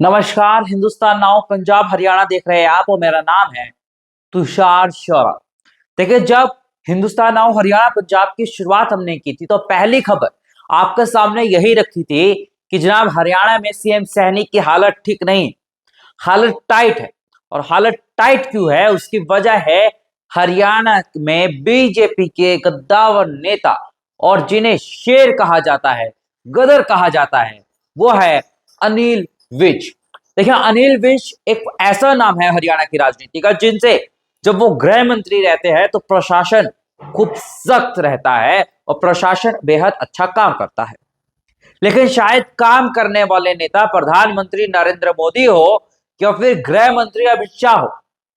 नमस्कार। हिंदुस्तान नाउ पंजाब हरियाणा देख रहे हैं आप और मेरा नाम है तुषार शौरा। देखिए, जब हिंदुस्तान नाउ हरियाणा पंजाब की शुरुआत हमने की थी तो पहली खबर आपके सामने यही रखी थी कि जनाब हरियाणा में सीएम सैनी की हालत ठीक नहीं, हालत टाइट है। और हालत टाइट क्यों है उसकी वजह है हरियाणा में बीजेपी के गद्दावर नेता और जिन्हें शेर कहा जाता है, गदर कहा जाता है, वो है अनिल विज। देखिए, अनिल विज एक ऐसा नाम है हरियाणा की राजनीति का जिनसे जब वो गृह मंत्री रहते हैं तो प्रशासन खूब सख्त रहता है और प्रशासन बेहद अच्छा काम करता है। लेकिन शायद काम करने वाले नेता प्रधानमंत्री नरेंद्र मोदी हो या फिर गृह मंत्री अमित शाह हो,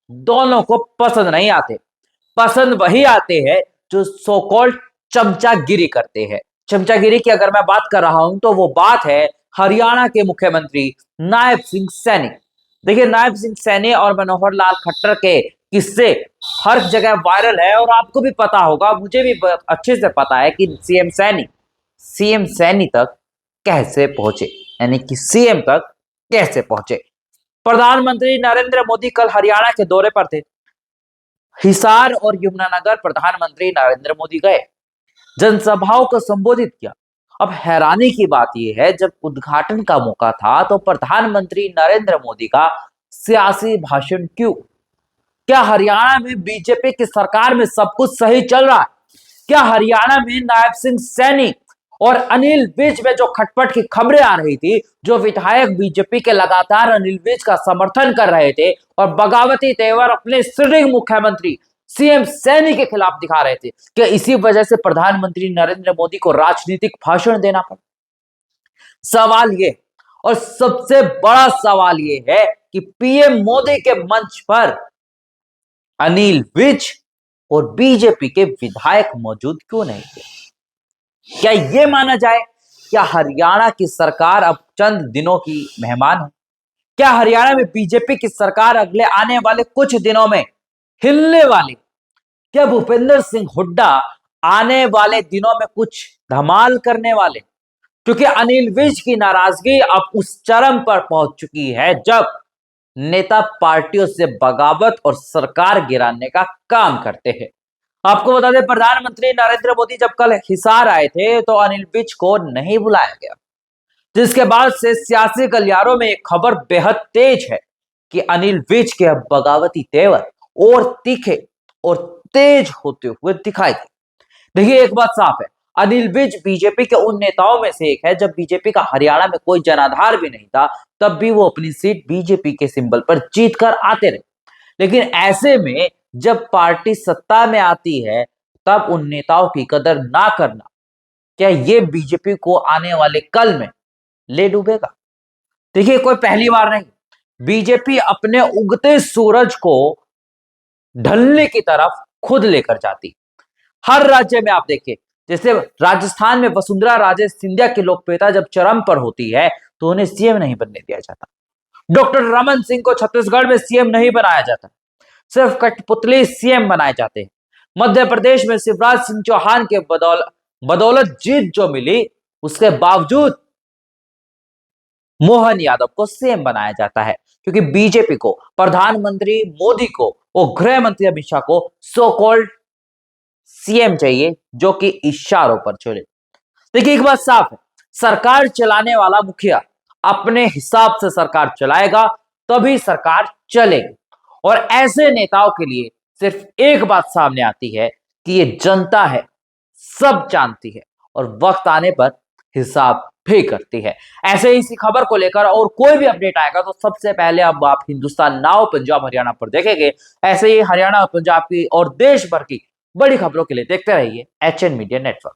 दोनों को पसंद नहीं आते। पसंद वही आते हैं जो सो कॉल्ड चमचागिरी करते हैं। चमचागिरी की अगर मैं बात कर रहा हूं तो वो बात है हरियाणा के मुख्यमंत्री नायब सिंह सैनी। देखिए, नायब सिंह सैनी और मनोहर लाल खट्टर के किस्से हर जगह वायरल है और आपको भी पता होगा, मुझे भी अच्छे से पता है कि सीएम सैनी तक कैसे पहुंचे, यानी कि सीएम तक कैसे पहुंचे। प्रधानमंत्री नरेंद्र मोदी कल हरियाणा के दौरे पर थे। हिसार और यमुनानगर प्रधानमंत्री नरेंद्र मोदी गए, जनसभाओं को संबोधित किया। अब हैरानी की बात यह है, जब उद्घाटन का मौका था तो प्रधानमंत्री नरेंद्र मोदी का सियासी भाषण क्यों? क्या हरियाणा में बीजेपी की सरकार में सब कुछ सही चल रहा है? क्या हरियाणा में नायब सिंह सैनी और अनिल विज में जो खटपट की खबरें आ रही थी, जो विधायक बीजेपी के लगातार अनिल विज का समर्थन कर रहे थे और बगावती तेवर अपने सिटिंग मुख्यमंत्री सीएम सैनी के खिलाफ दिखा रहे थे, क्या इसी वजह से प्रधानमंत्री नरेंद्र मोदी को राजनीतिक भाषण देना पड़ा? सवाल ये, और सबसे बड़ा सवाल ये है कि पीएम मोदी के मंच पर अनिल विज और बीजेपी के विधायक मौजूद क्यों नहीं थे? क्या यह माना जाए क्या हरियाणा की सरकार अब चंद दिनों की मेहमान है? क्या हरियाणा में बीजेपी की सरकार अगले आने वाले कुछ दिनों में हिलने वाली? क्या भूपेंद्र सिंह हुड्डा आने वाले दिनों में कुछ धमाल करने वाले? क्योंकि अनिल विज की नाराजगी अब उस चरम पर पहुंच चुकी है जब नेता पार्टियों से बगावत और सरकार गिराने का काम करते हैं। आपको बता दें, प्रधानमंत्री नरेंद्र मोदी जब कल हिसार आए थे तो अनिल विज को नहीं बुलाया गया, जिसके बाद से सियासी गलियारों में एक खबर बेहद तेज है कि अनिल विज के अब बगावती तेवर और तीखे और तेज होते हुए दिखाई दे। देखिए, एक बात साफ है, अनिल विज बीजेपी के उन नेताओं में से एक है, जब बीजेपी का हरियाणा में कोई जनाधार भी नहीं था तब भी वो अपनी सीट बीजेपी के सिंबल पर जीत कर आते रहे। लेकिन ऐसे में जब पार्टी सत्ता में आती है तब उन नेताओं की कदर ना करना, क्या ये बीजेपी को आने वाले कल में ले डूबेगा? देखिए, कोई पहली बार नहीं, बीजेपी अपने उगते सूरज को ढलने की तरफ खुद लेकर जाती। हर राज्य में आप देखिए, जैसे राजस्थान में वसुंधरा राजे सिंधिया की लोकप्रियता जब चरम पर होती है तो उन्हें सीएम नहीं बनने दिया जाता। डॉक्टर रमन सिंह को छत्तीसगढ़ में सीएम नहीं बनाया जाता, सिर्फ कठपुतली सीएम बनाए जाते हैं। मध्य प्रदेश में शिवराज सिंह चौहान के बदौलत जीत जो मिली, उसके बावजूद मोहन यादव को सीएम बनाया जाता है, क्योंकि बीजेपी को, प्रधानमंत्री मोदी को और गृह मंत्री अमित शाह को सो कॉल्ड सीएम चाहिए जो कि इशारों पर चले। देखिए, एक बात साफ है, सरकार चलाने वाला मुखिया अपने हिसाब से सरकार चलाएगा तभी सरकार चलेगी। और ऐसे नेताओं के लिए सिर्फ एक बात सामने आती है कि ये जनता है, सब जानती है और वक्त आने पर हिसाब भी करती है। ऐसे ही इसी खबर को लेकर और कोई भी अपडेट आएगा तो सबसे पहले अब आप हिंदुस्तान नाउ पंजाब हरियाणा पर देखेंगे। ऐसे ही हरियाणा और पंजाब की और देश भर की बड़ी खबरों के लिए देखते रहिए एचएन मीडिया नेटवर्क।